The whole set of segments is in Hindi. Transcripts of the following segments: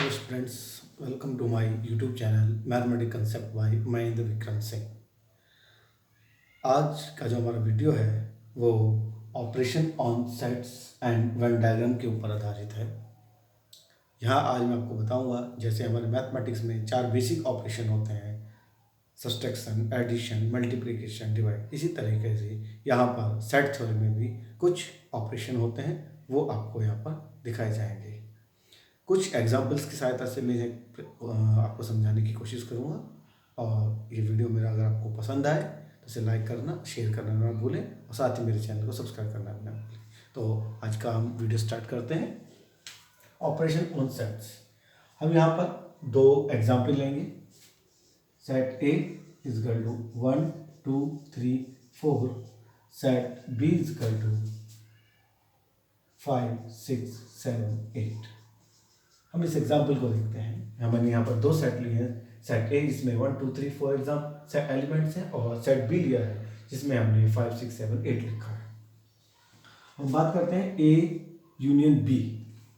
Hello students, welcome to my YouTube channel mathematic concept by Mahendra Vikram Singh. आज का जो हमारा वीडियो है वो operation on sets and Venn diagram के ऊपर आधारित है। यहाँ आज मैं आपको बताऊंगा जैसे हमारे मैथमेटिक्स में चार बेसिक ऑपरेशन होते हैं, सब्ट्रैक्शन, एडिशन, मल्टीप्लिकेशन, डिवाइड। इसी तरीके से यहाँ पर सेट थ्योरी में भी कुछ ऑपरेशन होते हैं, वो आपको यहाँ पर दिखाए जाएंगे। कुछ एग्जाम्पल्स की सहायता से मैं आपको समझाने की कोशिश करूँगा। और ये वीडियो मेरा अगर आपको पसंद आए तो इसे लाइक करना, शेयर करना ना भूलें और साथ ही मेरे चैनल को सब्सक्राइब करना भी ना भूलें। तो आज का हम वीडियो स्टार्ट करते हैं। ऑपरेशन ऑन सेट्स, हम यहाँ पर दो एग्जाम्पल लेंगे। Set A is equal to 1 2 3 4, set B is equal to 5 6 7 8। हम इस एग्जाम्पल को देखते हैं। हमने यहाँ पर दो सेट लिए हैं। सेट ए जिसमें 1 2 3 4 एग्जाम सेट एलिमेंट्स हैं और सेट बी लिया है जिसमें हमने 5 6 7 8 लिखा है। हम बात करते हैं ए यूनियन बी,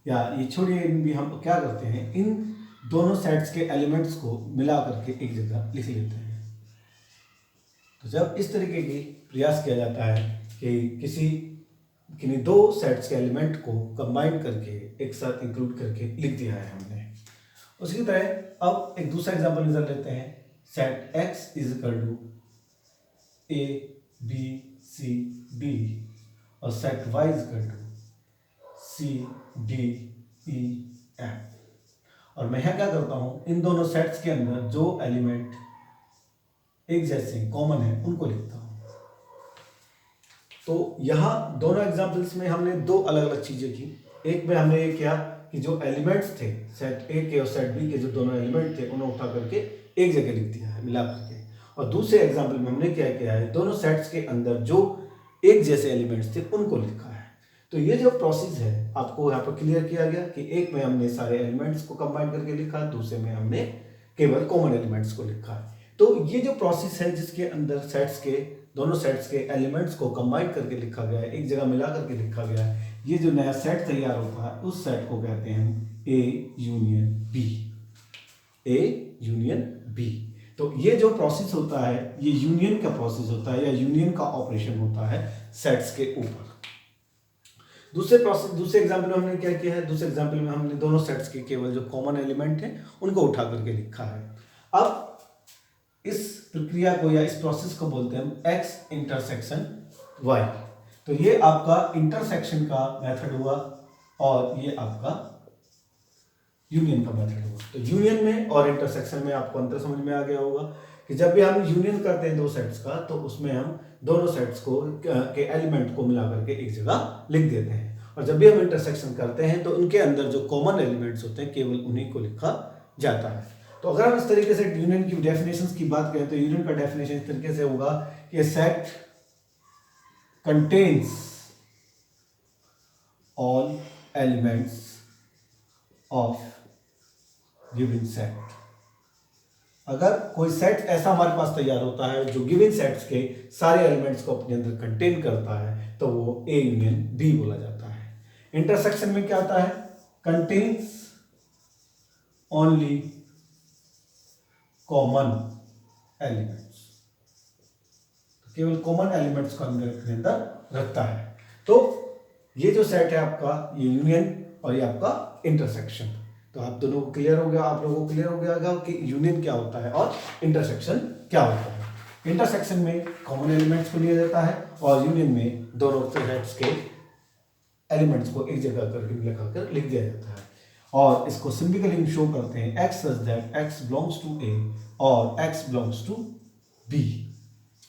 या ये छोड़िए बी, हम क्या करते हैं इन दोनों सेट्स के एलिमेंट्स को मिला करके एक जगह लिख लेते हैं। तो जब इस तरीके की प्रयास किया जाता है कि किन्हीं दो सेट्स के एलिमेंट को कंबाइन करके एक साथ इंक्लूड करके लिख दिया है हमने। उसी तरह अब एक दूसरा एग्जांपल नजर लेते हैं। Set x is equal to a b c d और set y is equal to c d e f। और मैं यहाँ क्या करता हूँ, इन दोनों सेट्स के अंदर जो एलिमेंट एक जैसे कॉमन है उनको लिखता हूँ। तो यहाँ दोनों एग्जाम्पल्स में हमने दो अलग अलग चीजें की। एक में हमने ये किया कि जो एलिमेंट्स थे सेट ए के और सेट बी के, जो दोनों एलिमेंट थे उन्हें उठा करके एक जगह लिख दिया है मिला करके। और दूसरे एग्जाम्पल में हमने क्या किया है, दोनों सेट्स के अंदर जो एक जैसे एलिमेंट्स थे उनको लिखा है। तो ये जो प्रोसेस है आपको यहाँ पर क्लियर किया गया कि एक में हमने सारे एलिमेंट्स को कंबाइन करके लिखा, दूसरे में हमने केवल कॉमन एलिमेंट्स को लिखा है। तो ये जो प्रोसेस है जिसके अंदर दोनों सेट्स के एलिमेंट्स को कंबाइन करके लिखा गया है, एक जगह मिला करके लिखा गया है, ये जो नया सेट तैयार होता है उस सेट को कहते हैं A union B. A union B. तो ये जो प्रोसेस होता है ये यूनियन का प्रोसेस होता है या यूनियन का ऑपरेशन होता है सेट्स के ऊपर। दूसरे एग्जाम्पल में हमने क्या किया है, दूसरे एग्जाम्पल में हमने दोनों सेट्स के केवल जो कॉमन एलिमेंट है उनको उठा करके लिखा है। अब इस प्रक्रिया को या इस प्रोसेस को बोलते हैं हम एक्स इंटरसेक्शन वाई। तो ये आपका इंटरसेक्शन का मेथड हुआ और ये आपका यूनियन का मेथड हुआ। तो यूनियन में और इंटरसेक्शन में आपको अंतर समझ में आ गया होगा कि जब भी हम यूनियन करते हैं दो सेट्स का तो उसमें हम दोनों सेट्स को के एलिमेंट को मिला करके एक जगह लिख देते हैं, और जब भी हम इंटरसेक्शन करते हैं तो उनके अंदर जो कॉमन एलिमेंट्स होते हैं केवल उन्हीं को लिखा जाता है। तो अगर हम इस तरीके से यूनियन की डेफिनेशंस की बात करें तो यूनियन का डेफिनेशन इस तरीके से होगा कि set contains all elements of given set. अगर कोई सेट ऐसा हमारे पास तैयार होता है जो गिवन सेट्स के सारे एलिमेंट्स को अपने अंदर कंटेन करता है तो वो ए यूनियन बी बोला जाता है। इंटरसेक्शन में क्या आता है, कंटेन्स ओनली कॉमन एलिमेंट्स, केवल कॉमन एलिमेंट्स को अंदर रखता है। तो ये जो सेट है आपका ये यूनियन और ये आपका इंटरसेक्शन। तो आप दोनों को क्लियर हो गया, आप लोगों को क्लियर हो गया कि यूनियन क्या होता है और इंटरसेक्शन क्या होता है। इंटरसेक्शन में कॉमन एलिमेंट्स को लिया जाता है और यूनियन में दोनों सेट्स के एलिमेंट्स को एक जगह करके मिलाकर लिख दिया जाता है। और इसको सिंबलिकली शो करते हैं x such that x belongs to A और x belongs to B,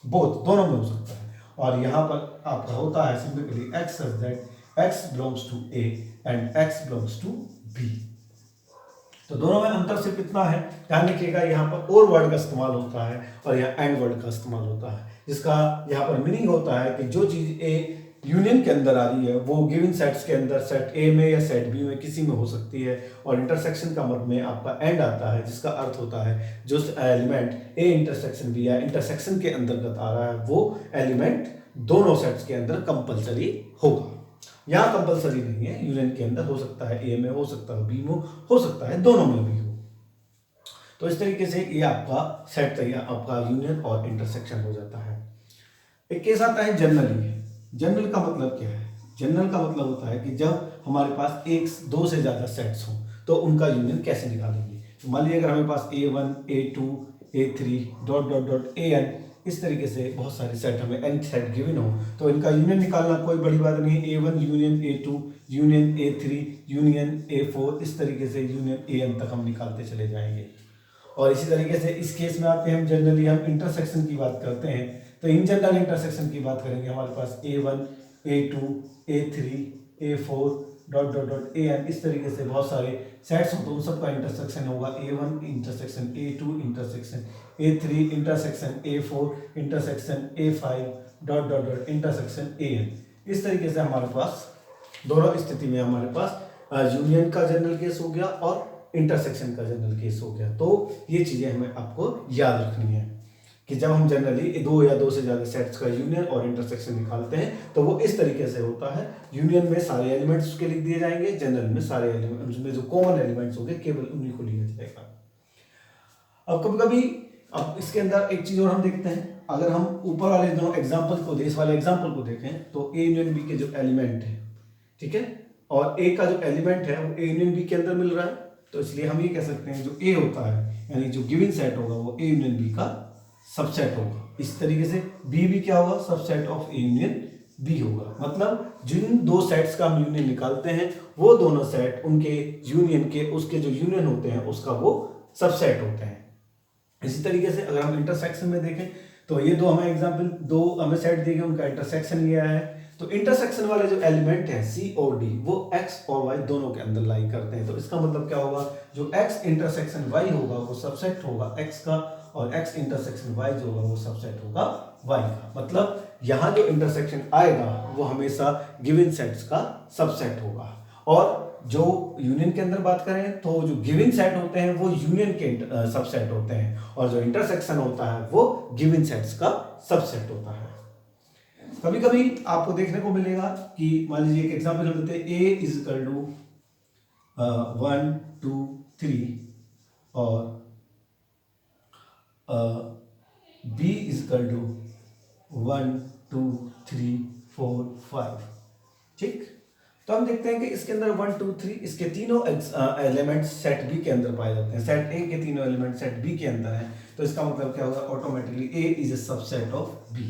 both दोनों में हो सकता है। और यहाँ पर आपका होता है सिंबलिकली x such that x belongs to A and x belongs to B। तो दोनों में अंतर सिर्फ इतना है, ध्यान रखिएगा यहाँ पर और वर्ड का इस्तेमाल होता है और यहाँ एंड वर्ड का इस्तेमाल होता है, जिसका यहाँ पर मीनिंग होता है कि जो चीज ए यूनियन के अंदर आ रही है वो गिवन सेट्स के अंदर सेट ए में या सेट बी में किसी में हो सकती है। और इंटरसेक्शन का मतलब में आपका एंड आता है जिसका अर्थ होता है जो एलिमेंट ए इंटरसेक्शन बी या इंटरसेक्शन के अंतर्गत आ रहा है वो एलिमेंट दोनों सेट्स के अंदर कंपलसरी होगा। यहाँ कंपलसरी नहीं है, यूनियन के अंदर हो सकता है ए में, हो सकता है बी में, हो सकता है दोनों में भी हो। तो इस तरीके से ये आपका सेट तैयार, आपका यूनियन और इंटरसेक्शन हो जाता है। एक केस आता है जनरली। जनरल का मतलब क्या है? जनरल का मतलब होता है कि जब हमारे पास एक दो से ज़्यादा सेट्स हों तो उनका यूनियन कैसे निकालेंगे। तो मान लीजिए अगर हमारे पास A1, A2, A3 dot dot dot AN, इस तरीके से बहुत सारे सेट, हमें n सेट गिवन हो तो इनका यूनियन निकालना कोई बड़ी बात नहीं है। A1 union A2 union A3 union A4, इस तरीके से यूनियन AN तक हम निकालते चले जाएंगे। और इसी तरीके से इस केस में आते हैं हम जनरली हम इंटरसेक्शन की बात करते हैं। तो इन जनरल इंटरसेक्शन की बात करेंगे, हमारे पास A1, A2, A3, A4 dot dot dot AN, इस तरीके से बहुत सारे सेट्स हो तो उन सबका इंटरसेक्शन होगा A1 intersection A2 intersection A3 intersection A4 intersection A5 dot dot dot intersection AN। इस तरीके से हमारे पास दोनों स्थिति में हमारे पास यूनियन का जनरल केस हो गया और इंटरसेक्शन का जनरल केस हो गया। तो ये चीजें हमें आपको याद रखनी है कि जब हम जनरली दो या दो से ज्यादा सेट्स का यूनियन और इंटरसेक्शन निकालते हैं तो वो इस तरीके से होता है। यूनियन में सारे एलिमेंट्स उसके लिख दिए जाएंगे, जनरल में सारे एलिमेंट्स में जो कॉमन एलिमेंट्स होंगे केवल उन्हीं को लिया जाएगा। अब कभी कभी अब इसके अंदर एक चीज और हम देखते हैं, अगर हम ऊपर वाले दोनों एग्जाम्पल को, इस वाले एग्जाम्पल को देखें तो ए यूनियन बी के जो एलिमेंट है, ठीक है, और ए का जो एलिमेंट है वो ए यूनियन बी के अंदर मिल रहा है, तो इसलिए हम ये कह सकते हैं जो ए होता है यानी जो गिवन सेट होगा वो ए यूनियन बी का सबसेट होगा। इस तरीके से बी भी क्या होगा? Subset of A union B होगा। मतलब जिन दो सेट्स का हम यूनियन निकालते हैं वो दोनों सेट उनके यूनियन के, उसके जो यूनियन होते हैं उसका वो सबसेट होते हैं। इसी तरीके से अगर हम इंटरसेक्शन में देखें तो ये दो हमें एग्जाम्पल, दो हमें सेट दिए गए, उनका इंटरसेक्शन लिया है। तो इंटरसेक्शन वाले जो एलिमेंट है सी और डी वो एक्स और वाई दोनों के अंदर लाई करते हैं। तो इसका मतलब क्या होगा? जो एक्स इंटरसेक्शन वाई होगा वो सबसेट होगा एक्स का, और एक्स इंटरसेक्शन वाई जो होगा वो सबसेट होगा वाई का। मतलब यहाँ जो इंटरसेक्शन आएगा वो हमेशा गिवन सेट्स का सबसेट होगा। और जो यूनियन के अंदर बात करें तो जो गिवन सेट होते हैं वो यूनियन के सबसेट होते हैं, और जो इंटरसेक्शन होता है वो गिवन सेट्स का सबसेट होता है। कभी कभी आपको देखने को मिलेगा कि मान लीजिए एक एग्जांपल हम देते हैं, ए इज इक्वल टू 1 2 3 और बी इज इक्वल टू 1 2 3 4 5, ठीक। तो हम देखते हैं कि इसके अंदर 1 2 3 इसके तीनों एलिमेंट्स सेट बी के अंदर पाए जाते हैं। सेट ए के तीनों एलिमेंट सेट बी के अंदर हैं, तो इसका मतलब क्या होगा? Automatically A is a subset of B.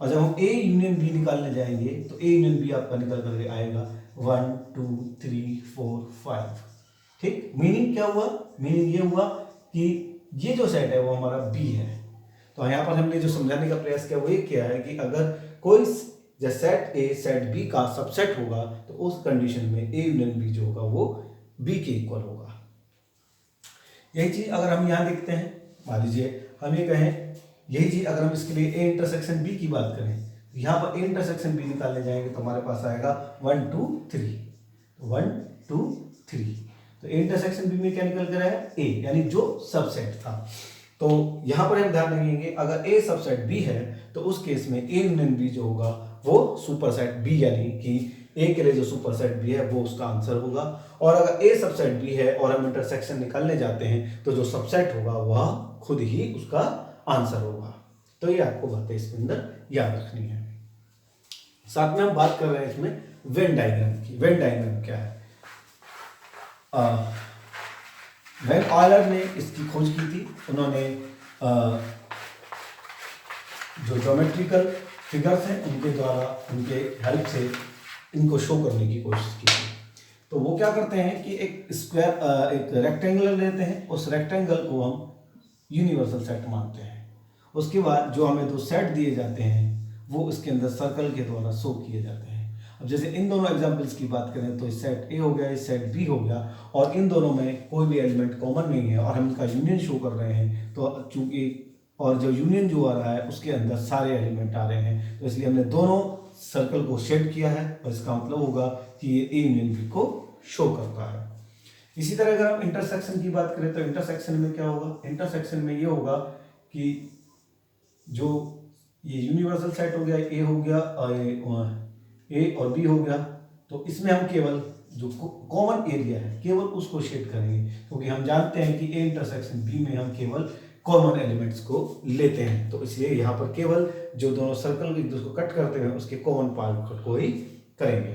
और जब हम ए यूनियन बी निकालने जाएंगे तो ए यूनियन बी आपका निकल करके आएगा 1 2 3 4 5, ठीक। मीनिंग क्या हुआ? मीनिंग ये हुआ कि ये जो सेट है वो हमारा बी है। तो यहाँ पर हमने जो समझाने का प्रयास किया वो ये किया है कि अगर कोई सेट ए सेट बी का सबसेट होगा तो उस कंडीशन में ए यूनियन बी जो होगा वो बी के इक्वल होगा। यही चीज अगर हम यहाँ देखते हैं, मान लीजिए हम ये कहें, यही चीज अगर हम इसके लिए ए इंटरसेक्शन बी की बात करें, यहाँ पर ए इंटरसेक्शन बी निकालने जाएंगे तो हमारे पास आएगा 1 2 3, 1 2 3। तो ए इंटरसेक्शन बी में क्या निकल कर आया? ए, यानी जो सबसेट था। तो यहाँ पर हम ध्यान रखेंगे अगर ए सबसेट बी है तो उस केस में ए यूनियन बी जो होगा वो सुपरसेट बी, यानी कि ए के लिए जो सुपरसेट बी है वो उसका आंसर होगा। और अगर ए सबसेट बी है और हम इंटरसेक्शन निकालने जाते हैं तो जो सबसेट होगा वह खुद ही उसका आंसर होगा। तो ये आपको बातें इसके अंदर याद रखनी है। साथ में हम बात कर रहे हैं इसमें वेन डायग्राम की। वेन डायग्राम क्या है? वेन ऑयलर ने इसकी खोज की थी, उन्होंने जो ज्योमेट्रिकल फिगर्स हैं उनके द्वारा, उनके हेल्प से इनको शो करने की कोशिश की थी। तो वो क्या करते हैं कि एक स्क्वायर, एक रेक्टेंगल लेते हैं, उस रेक्टेंगल को हम यूनिवर्सल सेट मानते हैं। उसके बाद जो हमें दो सेट दिए जाते हैं वो इसके अंदर सर्कल के द्वारा शो किए जाते हैं। अब जैसे इन दोनों एग्जांपल्स की बात करें तो सेट ए हो गया, इस सेट बी हो गया, और इन दोनों में कोई भी एलिमेंट कॉमन नहीं है और हम इनका यूनियन शो कर रहे हैं। तो चूंकि और जो यूनियन जो आ रहा है उसके अंदर सारे एलिमेंट आ रहे हैं, तो इसलिए हमने दोनों सर्कल को शेड किया है, और इसका मतलब होगा कि ये ए यूनियन बी को शो करता है। इसी तरह अगर हम इंटरसेक्शन की बात करें तो इंटरसेक्शन में क्या होगा? इंटरसेक्शन में ये होगा कि जो ये यूनिवर्सल सेट हो गया, ए हो गया, ए और बी हो गया, तो इसमें हम केवल जो कॉमन एरिया है केवल उसको शेड करेंगे, क्योंकि हम जानते हैं कि ए इंटरसेक्शन बी में हम केवल कॉमन एलिमेंट्स को लेते हैं, तो इसलिए यहाँ पर केवल जो दोनों सर्कल एक दूसरे को कट करते हैं उसके कॉमन पार्ट को ही करेंगे।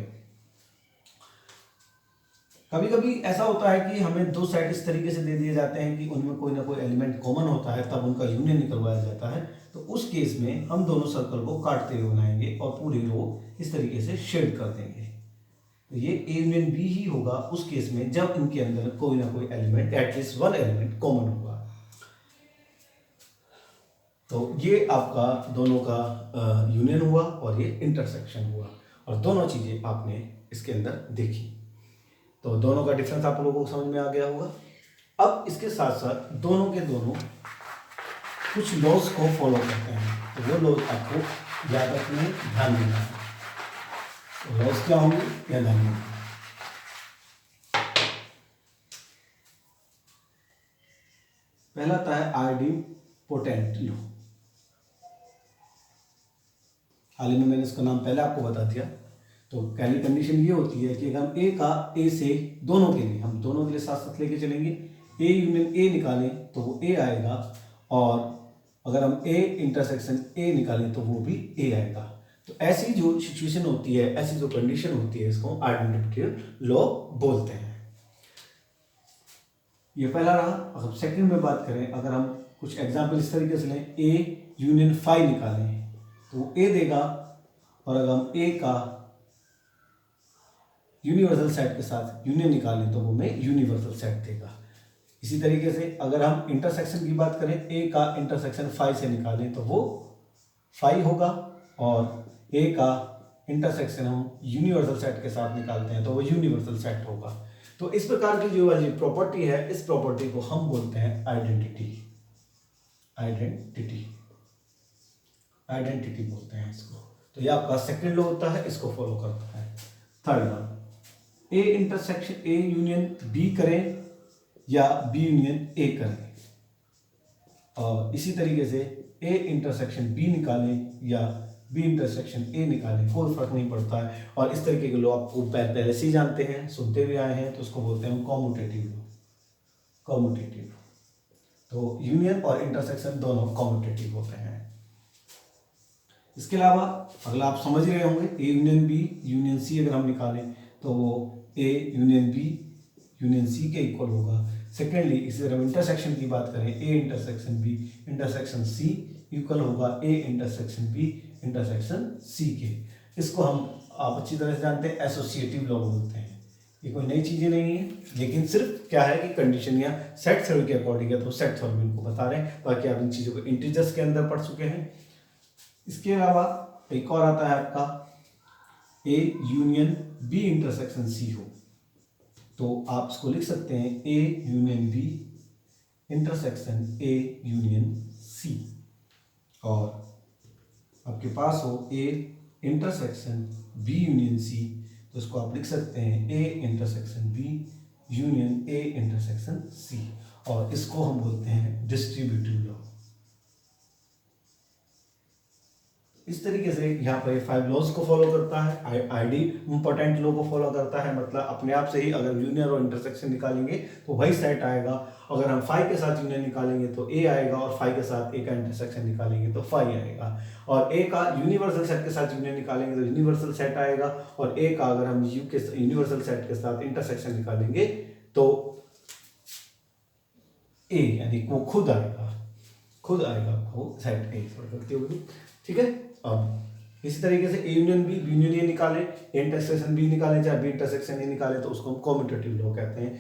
कभी कभी ऐसा होता है कि हमें दो सेट इस तरीके से दे दिए जाते हैं कि उनमें कोई ना कोई एलिमेंट कॉमन होता है, तब उनका यूनियन निकलवाया जाता है। तो उस केस में हम दोनों सर्कल को काटते हुए बनाएंगे और पूरी रो इस तरीके से शेड कर देंगे। तो ये ए यूनियन बी ही होगा उस केस में जब इनके अंदर कोई ना कोई element, at least one element common होगा। तो ये आपका दोनों का यूनियन हुआ और ये इंटरसेक्शन हुआ, और दोनों चीजें आपने इसके अंदर देखी। तो दोनों का डिफरेंस आप लोगों को समझ में आ गया होगा। अब इसके साथ साथ दोनों के दोनों कुछ लॉज को फॉलो करते हैं, तो वो लॉज आपको याद रखने में ध्यान देना है। तो लॉज क्या होंगे या ध्यान देना। पहला आता है आइडिम्पोटेंट लॉ। हाल ही में मैंने इसका नाम पहले आपको बता दिया। तो पहली कंडीशन ये होती है कि अगर हम ए का ए से दोनों के लिए, हम दोनों के लिए साथ साथ लेके चलेंगे, ए यूनियन ए निकालें तो वो ए आएगा, और अगर हम ए इंटरसेक्शन ए निकालें तो वो भी ए आएगा। तो ऐसी जो सिचुएशन होती है, ऐसी जो कंडीशन होती है, इसको आइडेंटिटी लॉ बोलते हैं। ये पहला रहा। अगर सेकंड में बात करें, अगर हम कुछ एग्जाम्पल इस तरीके से लें, ए यूनियन फाई निकालें तो वो ए देगा, और अगर हम ए का यूनिवर्सल सेट के साथ यूनियन निकालें तो वो हमें यूनिवर्सल सेट देगा। इसी तरीके से अगर हम इंटरसेक्शन की बात करें, ए का इंटरसेक्शन फाई से निकालें तो वो फाई होगा, और ए का इंटरसेक्शन हम यूनिवर्सल सेट के साथ निकालते हैं तो वो यूनिवर्सल सेट होगा। तो इस प्रकार की जो वाली प्रॉपर्टी है, इस प्रॉपर्टी को हम बोलते हैं आइडेंटिटी। आइडेंटिटी आइडेंटिटी बोलते हैं इसको। तो ये आपका सेकंड लॉ होता है, इसको फॉलो करता है। Third one, A intersection A union B करें या बी यूनियन ए करें, और इसी तरीके से ए इंटरसेक्शन बी निकालें या बी इंटरसेक्शन ए निकालें, कोई फर्क नहीं पड़ता है। और इस तरीके के लॉ आपको पहले से ही जानते हैं, सुनते हुए आए हैं, तो उसको बोलते हैं कॉम्यूटेटिव लॉ। कॉम्यूटेटिव, तो यूनियन और इंटरसेक्शन दोनों कॉम्यूटेटिव होते हैं। इसके अलावा अगला आप समझ रहे होंगे, A union B union C अगर हम निकालें तो वो A union B union C के इक्वल होगा। सेकेंडली, इसी तरह हम इंटरसेक्शन की बात करें, A intersection B intersection C equal होगा A intersection B intersection C के। इसको हम आप अच्छी तरह से जानते हैं, एसोसिएटिव लॉ बोलते हैं। ये कोई नई चीज़ें नहीं है, लेकिन सिर्फ क्या है कि कंडीशन या सेट थ्योरी के अकॉर्डिंग है, तो सेट थ्योरी इनको बता रहे हैं, बाकी आप इन चीज़ों को इंटीजर्स के अंदर पढ़ चुके हैं। इसके अलावा एक और आता है आपका, A union B intersection C हो, तो आप इसको लिख सकते हैं A union B intersection A union C, और आपके पास हो A intersection B union C, तो इसको आप लिख सकते हैं A intersection B union A intersection C, और इसको हम बोलते हैं डिस्ट्रीब्यूटिव लॉ। इस तरीके से यहाँ पर 5 लॉज को फॉलो करता है, आईडी इंपॉर्टेंट लॉ को फॉलो करता है, मतलब अपने आप से ही अगर यूनियन और इंटरसेक्शन निकालेंगे तो वही सेट आएगा। अगर हम फाई के साथ यूनियन निकालेंगे तो ए आएगा, और फाई के साथ ए का इंटरसेक्शन निकालेंगे तो फाई आएगा, और ए का यूनिवर्सल सेट के साथ यूनियन निकालेंगे तो यूनिवर्सल सेट आएगा, और ए का अगर हम यू के यूनिवर्सल सेट के साथ इंटरसेक्शन निकालेंगे तो ए यानी वो खुद आएगा वो सेट ए करते हुए। ठीक है, अब इसी तरीके से A union B union A निकाले, इंटरसेक्शन बी निकाले, चाहे बी इंटरसेक्शन ए निकाले, तो उसको हम कॉम्यूटेटिव लॉ कहते हैं।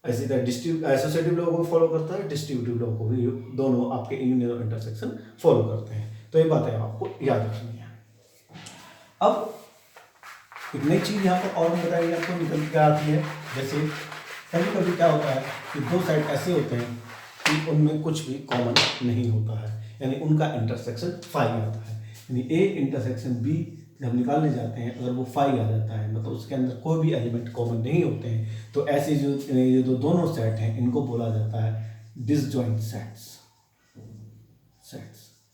इसी तरह एसोसिएटिव लॉ को फॉलो करता है, डिस्ट्रीब्यूटिव लॉ को भी दोनों आपके यूनियन और इंटरसेक्शन फॉलो करते हैं। तो ये बातें आपको याद रखनी है। अब एक नई चीज यहाँ पर और बताइए आपको निकल के आती है, जैसे कभी कभी क्या होता है कि दो साइड ऐसे होते हैं कि उनमें कुछ भी कॉमन नहीं होता है, यानी उनका इंटरसेक्शन फाई आता है, यानी ए इंटरसेक्शन बी जब निकालने जाते हैं अगर वो फाई आ जाता है, मतलब उसके अंदर कोई भी एलिमेंट कॉमन नहीं होते हैं, तो ऐसे जो ये जो दोनों सेट हैं इनको बोला जाता है डिसजॉइंट सेट्स।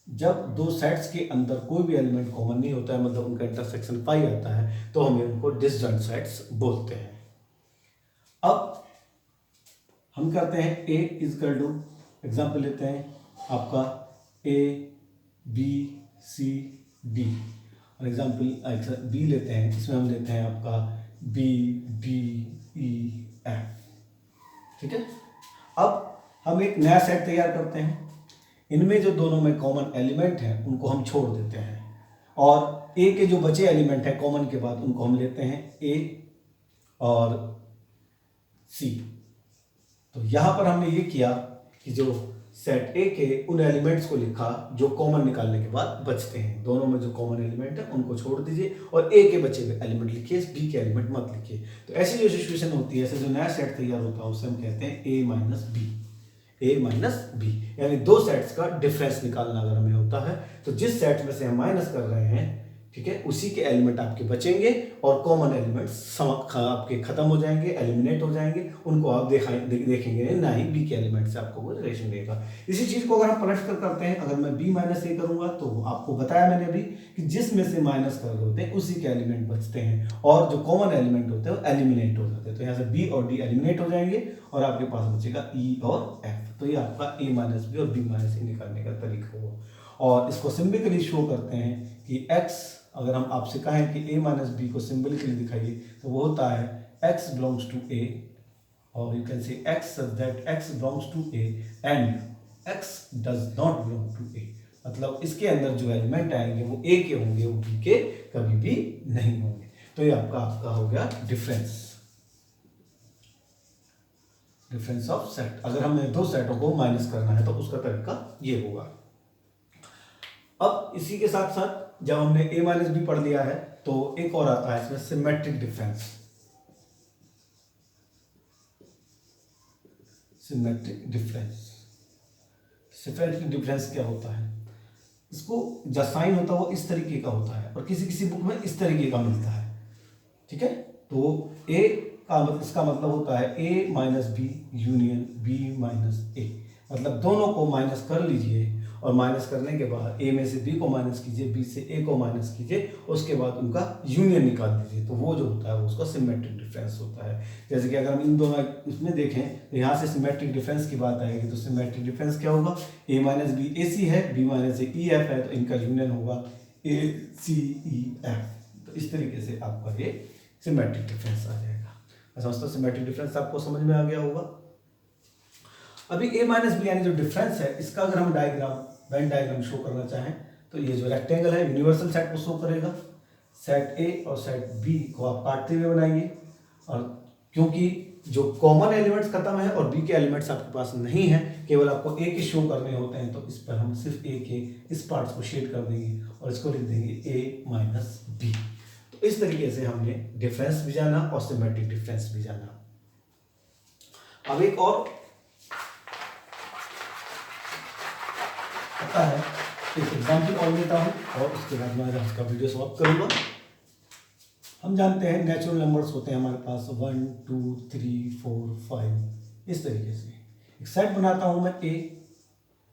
जब दो सेट्स के अंदर कोई भी एलिमेंट कॉमन नहीं होता है, मतलब उनका इंटरसेक्शन पाई आता है, तो हम उनको डिसजॉइंट सेट्स बोलते हैं। अब हम करते हैं ए इजकल टू, एग्जाम्पल लेते हैं आपका ए बी सी डी, और एग्जाम्पल बी लेते हैं, इसमें हम लेते हैं आपका बी डी ई एफ, ठीक है। अब हम एक नया सेट तैयार करते हैं, इनमें जो दोनों में कॉमन एलिमेंट हैं उनको हम छोड़ देते हैं, और ए के जो बचे एलिमेंट हैं कॉमन के बाद उनको हम लेते हैं ए और सी। तो यहां पर हमने ये किया कि जो सेट ए के उन एलिमेंट्स को लिखा जो कॉमन निकालने के बाद बचते हैं, दोनों में जो कॉमन एलिमेंट है उनको छोड़ दीजिए और ए के बचे हुए एलिमेंट लिखिए, बी के एलिमेंट मत लिखिए। तो ऐसी जो सिचुएशन होती है, ऐसे जो नया सेट तैयार होता है उसे हम कहते हैं ए माइनस बी, ए माइनस बी, यानी दो सेट्स का डिफरेंस निकालना अगर हमें होता है तो जिस सेट में से हम माइनस कर रहे हैं, ठीक है, उसी के एलिमेंट आपके बचेंगे और कॉमन एलिमेंट्स आपके खत्म हो जाएंगे, एलिमिनेट हो जाएंगे, उनको आप देखेंगे ना ही बी के एलिमेंट से आपको कोई रिलेशन देगा। इसी चीज को अगर हम पलट कर करते हैं, अगर मैं बी माइनस ए करूंगा तो आपको बताया मैंने अभी कि जिसमें से माइनस कर रहे होते हैं उसी के एलिमेंट बचते हैं और जो कॉमन एलिमेंट होते हैं वो एलिमिनेट हो जाते हैं। तो यहाँ से बी और डी एलिमिनेट हो जाएंगे और आपके पास बचेगा ई और एफ। तो ये आपका ए माइनस बी और बी माइनस ए निकालने का तरीका हुआ। और इसको सिंबलिकली शो करते हैं कि x, अगर हम आपसे कहें कि a माइनस बी को सिंबलिकली दिखाइए तो वो होता है x बिलोंग्स टू a, और you can say x such that x belongs to a and x does not belong to a। मतलब इसके अंदर जो एलिमेंट आएंगे वो a के होंगे, वो b के कभी भी नहीं होंगे। तो ये आपका हो गया डिफरेंस ऑफ सेट। अगर हमें दो सेटों को माइनस करना है तो उसका तरीका ये होगा। अब इसी के साथ साथ जब हमने a माइनस बी पढ़ लिया है तो एक और आता है इसमें सिमेट्रिक डिफरेंस। सिमेट्रिक डिफरेंस क्या होता है? इसको जो साइन होता है वो इस तरीके का होता है और किसी किसी बुक में इस तरीके का मिलता है, ठीक है। तो a का मतलब, इसका मतलब होता है a minus B union b minus a, मतलब दोनों को माइनस कर लीजिए और माइनस करने के बाद a में से b को माइनस कीजिए, b से a को माइनस कीजिए, उसके बाद उनका यूनियन निकाल दीजिए, तो वो जो होता है वो उसका सिमेट्रिक डिफरेंस होता है। जैसे कि अगर हम इन दोनों इसमें देखें तो यहाँ से सिमेट्रिक डिफरेंस की बात आएगी, तो सिमेट्रिक डिफरेंस क्या होगा? a माइनस बी ए सी है, b माइनस ए ई एफ है, तो इनका यूनियन होगा a सी ई एफ। तो इस तरीके से आपका ये सिमेट्रिक डिफरेंस आ जाएगा। मैं समझता हूँ सिमेट्रिक डिफरेंस आपको समझ में आ गया होगा। अभी a माइनस बी यानी जो डिफरेंस है, इसका अगर हम वेन डायग्राम शो करना चाहें तो ये जो रेक्टेंगल है यूनिवर्सल सेट को शो करेगा। सेट ए और सेट बी को आप काटते हुए बनाइए, और क्योंकि जो कॉमन एलिमेंट्स खत्म है और बी के एलिमेंट्स आपके पास नहीं है, केवल आपको ए के शो करने होते हैं, तो इस पर हम सिर्फ ए के इस पार्ट्स को शेड कर देंगे और इसको लिख देंगे ए माइनस बी। तो इस तरीके से हमने डिफरेंस भी जाना और सिमेट्रिक डिफरेंस भी जाना। अब एक और पता है, एक एग्जाम्पल और लेता हूँ और उसके बाद मैं आज का वीडियो समाप्त करूँगा। हम जानते हैं नेचुरल नंबर्स होते हैं हमारे पास 1 2 3 4 5, इस तरीके से एक सेट बनाता हूँ मैं ए,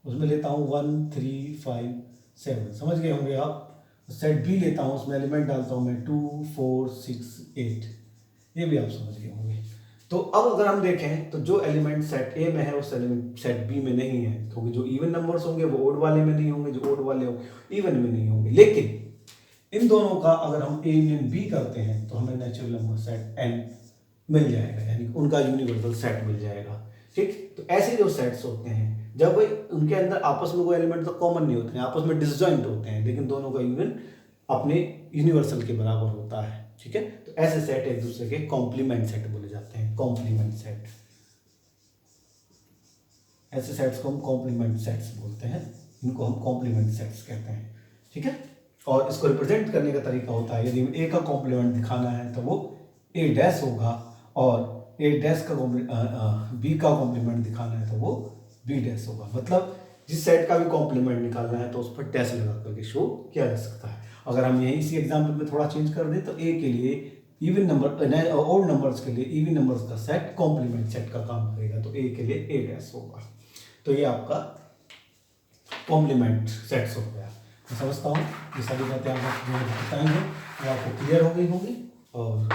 उसमें लेता हूँ 1 3 5 7, समझ गए होंगे आप। सेट बी लेता हूँ, उसमें एलिमेंट डालता हूँ मैं 2 4 6 8, ये भी आप समझ गए होंगे। तो अब अगर हम देखें तो जो एलिमेंट सेट ए में है उस एलिमेंट सेट बी में नहीं है, क्योंकि जो इवन नंबर्स होंगे वो ओड वाले में नहीं होंगे, जो ओड वाले होंगे इवन में नहीं होंगे। लेकिन इन दोनों का अगर हम ए यूनियन बी करते हैं तो हमें नेचुरल नंबर सेट एन मिल जाएगा, यानी उनका यूनिवर्सल सेट मिल जाएगा, ठीक। तो ऐसे जो सेट्स होते हैं जब उनके अंदर आपस में कोई एलिमेंट तो कॉमन नहीं होते हैं, आपस में डिसजॉइंट होते हैं, लेकिन दोनों का यूनियन अपने यूनिवर्सल के बराबर होता है, ठीक है। तो ऐसे सेट एक दूसरे के कॉम्प्लीमेंट सेट बोले जाते हैं, कॉम्प्लीमेंट सेट। ऐसे सेट्स को हम कॉम्प्लीमेंट सेट्स बोलते हैं, इनको हम कॉम्प्लीमेंट सेट्स कहते हैं, ठीक है। और इसको रिप्रेजेंट करने का तरीका होता है, यदि ए का कॉम्प्लीमेंट दिखाना है तो वो ए डैश होगा, और ए डैश का बी का कॉम्प्लीमेंट दिखाना है तो वो बी डैश होगा। मतलब जिस सेट का भी कॉम्प्लीमेंट निकालना है तो उस पर डैश लगा करके शो किया जा सकता है। अगर हम यही इसी एग्जाम्पल में थोड़ा चेंज कर दें तो ए के लिए इवन नंबर ओड नंबर्स के लिए इवन नंबर्स का सेट कॉम्प्लीमेंट सेट का काम करेगा, तो ए के लिए ए डैश होगा। तो ये आपका कॉम्प्लीमेंट सेट्स हो गया। मैं समझता हूँ ये सारी बातें आपको जो बताई हैं वो आपको क्लियर हो गई होंगी, और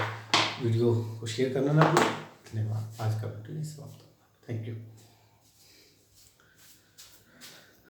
वीडियो को शेयर करना ना भूलें। धन्यवाद। आज का वीडियो समाप्त होगा। Thank you.